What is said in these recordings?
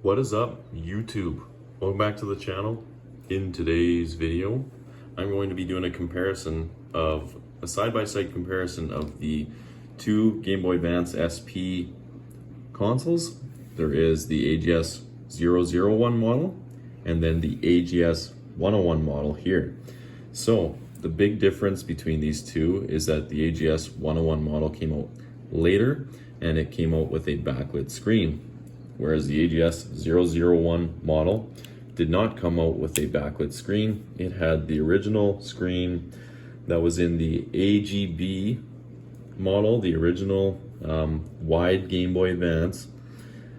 What is up, YouTube? Welcome back to the channel. In today's video, I'm going to be doing a side-by-side comparison of the two Gameboy Advance SP consoles. There is the AGS-001 model and then the AGS-101 model here. So the big difference between these two is that the AGS-101 model came out later and it came out with a backlit screen, whereas the AGS-001 model did not come out with a backlit screen. It had the original screen that was in the AGB model, the original wide Game Boy Advance.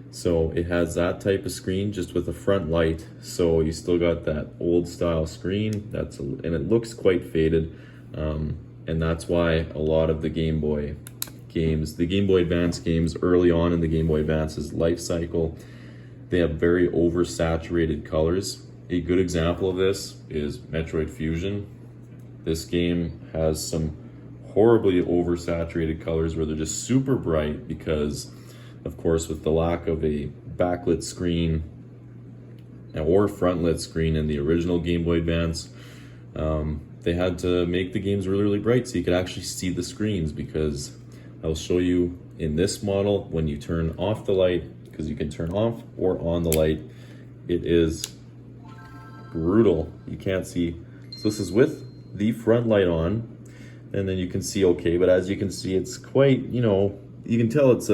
So it has that type of screen just with a front light. So you still got that old style screen and it looks quite faded. And that's why a lot of the Game Boy games, the Game Boy Advance games early on in the Game Boy Advance's life cycle, they have very oversaturated colors. A good example of this is Metroid Fusion. This game has some horribly oversaturated colors where they're just super bright because, of course, with the lack of a backlit screen or frontlit screen in the original Game Boy Advance, they had to make the games really, really bright so you could actually see the screens, because I'll show you in this model when you turn off the light, because you can turn off or on the light, it is brutal. You can't see. So this is with the front light on, and then you can see okay, but as you can see, it's quite, you can tell it's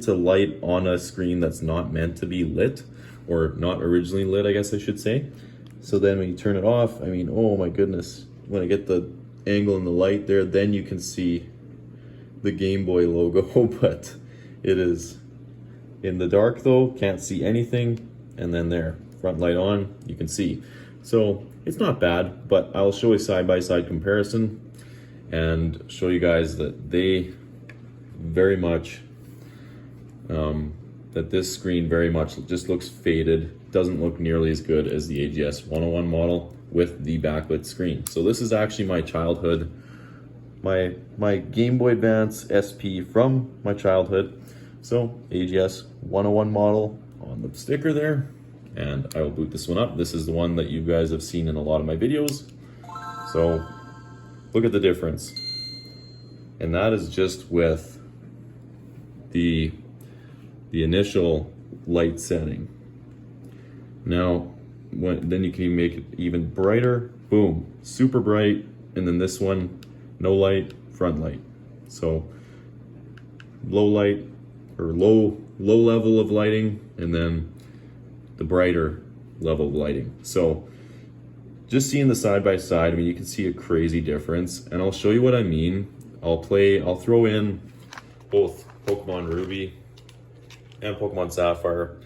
a light on a screen that's not meant to be lit, or not originally lit, I guess I should say. So then when you turn it off, I mean, oh my goodness, when I get the angle in the light there, then you can see the Game Boy logo, but it is in the dark though, can't see anything. And then there, front light on, you can see. So it's not bad, but I'll show a side-by-side comparison and show you guys that they very much, that this screen very much just looks faded, doesn't look nearly as good as the AGS-101 model with the backlit screen. So this is actually my childhood, my Game Boy Advance SP from my childhood. So AGS-101 model on the sticker there, and I will boot this one up. This is the one that you guys have seen in a lot of my videos. So look at the difference. And that is just with the initial light setting. Now, then you can make it even brighter. Boom, super bright. And then this one, no light, front light. So low light or low level of lighting, and then the brighter level of lighting. So just seeing the side by side, I mean, you can see a crazy difference, and I'll show you what I mean. I'll throw in both Pokemon Ruby and Pokemon Sapphire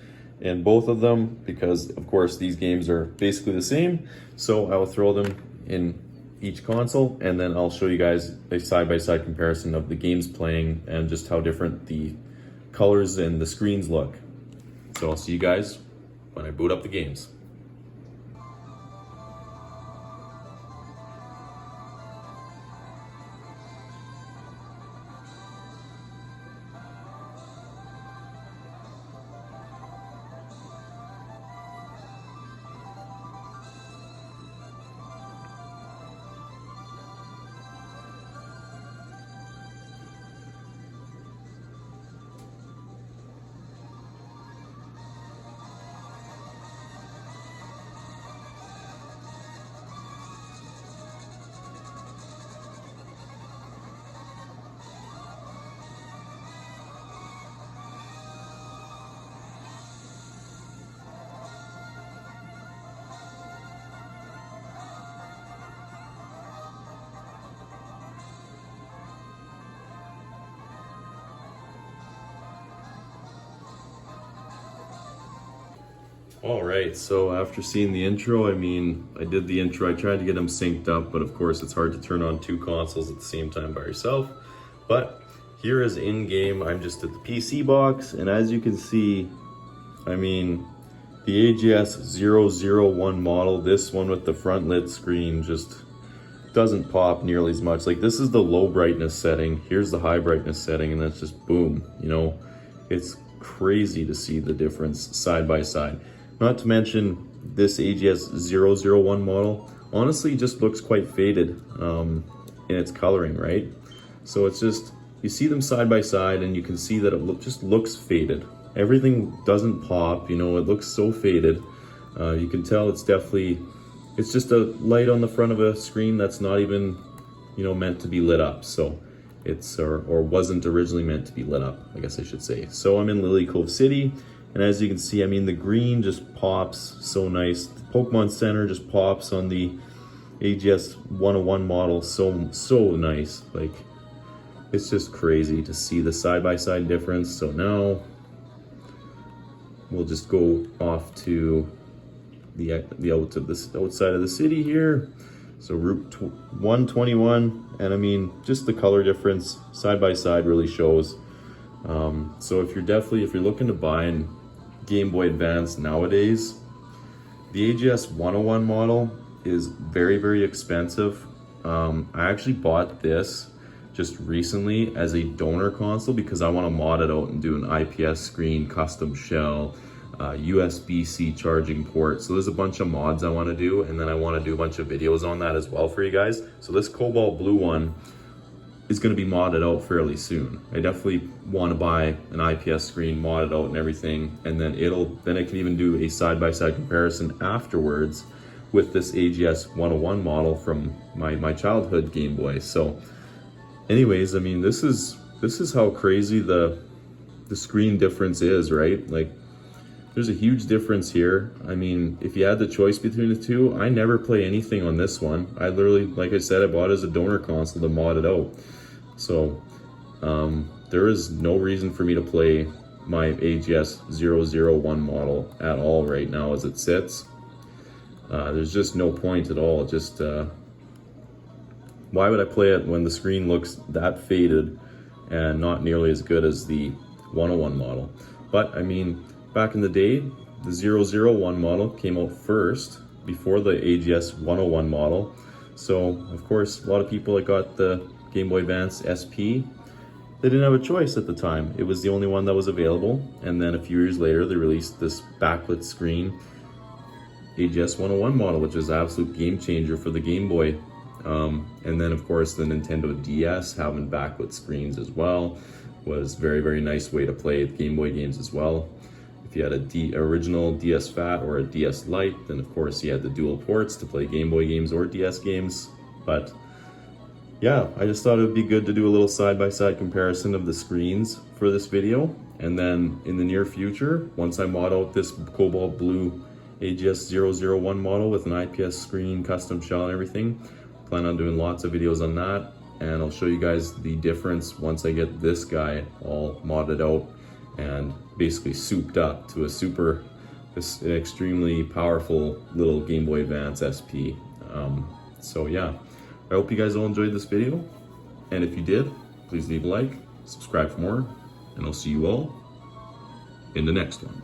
in both of them, because of course these games are basically the same. So I will throw them in each console, and then I'll show you guys a side-by-side comparison of the games playing and just how different the colors and the screens look. So I'll see you guys when I boot up the games. All right, so after seeing the intro, I mean, I did the intro, I tried to get them synced up, but of course it's hard to turn on two consoles at the same time by yourself. But here is in-game, I'm just at the PC box, and as you can see, I mean, the AGS-001 model, this one with the front lit screen, just doesn't pop nearly as much. Like, this is the low brightness setting, here's the high brightness setting, and that's just boom, you know, it's crazy to see the difference side by side. Not to mention this AGS-001 model honestly just looks quite faded in its coloring, right? So it's just, you see them side by side and you can see that it just looks faded. Everything doesn't pop, you know, it looks so faded. You can tell it's just a light on the front of a screen that's not even, you know, meant to be lit up. So it's, or wasn't originally meant to be lit up, I guess I should say. So I'm in Lily Cove City, and as you can see, I mean, the green just pops so nice. The Pokemon Center just pops on the AGS-101 model so nice. Like, it's just crazy to see the side-by-side difference. So now we'll just go off to the outside of the city here. So Route 121, and I mean, just the color difference side by side really shows. So if you're looking to buy a Game Boy Advance nowadays, the AGS-101 model is very expensive. I actually bought this just recently as a donor console because I want to mod it out and do an IPS screen, custom shell, USB-C charging port. So there's a bunch of mods I want to do, and then I want to do a bunch of videos on that as well for you guys. So this cobalt blue one is going to be modded out fairly soon. I definitely want to buy an IPS screen, mod it out and everything, and then I can even do a side-by-side comparison afterwards with this AGS-101 model from my childhood Game Boy. So anyways, I mean, this is how crazy the screen difference is, right? Like, there's a huge difference here. I mean, if you had the choice between the two, I never play anything on this one. I literally, like I said, I bought it as a donor console to mod it out. So there is no reason for me to play my AGS-001 model at all right now as it sits. There's just no point at all. Just why would I play it when the screen looks that faded and not nearly as good as the 101 model? But I mean, back in the day, the 001 model came out first before the AGS-101 model. So of course, a lot of people that got the Game Boy Advance SP, they didn't have a choice at the time. It was the only one that was available. And then a few years later, they released this backlit screen AGS-101 model, which is an absolute game changer for the Game Boy. And then of course the Nintendo DS having backlit screens as well was very nice way to play Game Boy games as well. If you had a original DS Fat or a DS Lite, then of course you had the dual ports to play Game Boy games or DS games. But yeah, I just thought it would be good to do a little side-by-side comparison of the screens for this video. And then in the near future, once I mod out this cobalt blue AGS-001 model with an IPS screen, custom shell and everything, plan on doing lots of videos on that. And I'll show you guys the difference once I get this guy all modded out and basically souped up to an extremely powerful little Game Boy Advance SP. So yeah, I hope you guys all enjoyed this video. And if you did, please leave a like, subscribe for more, and I'll see you all in the next one.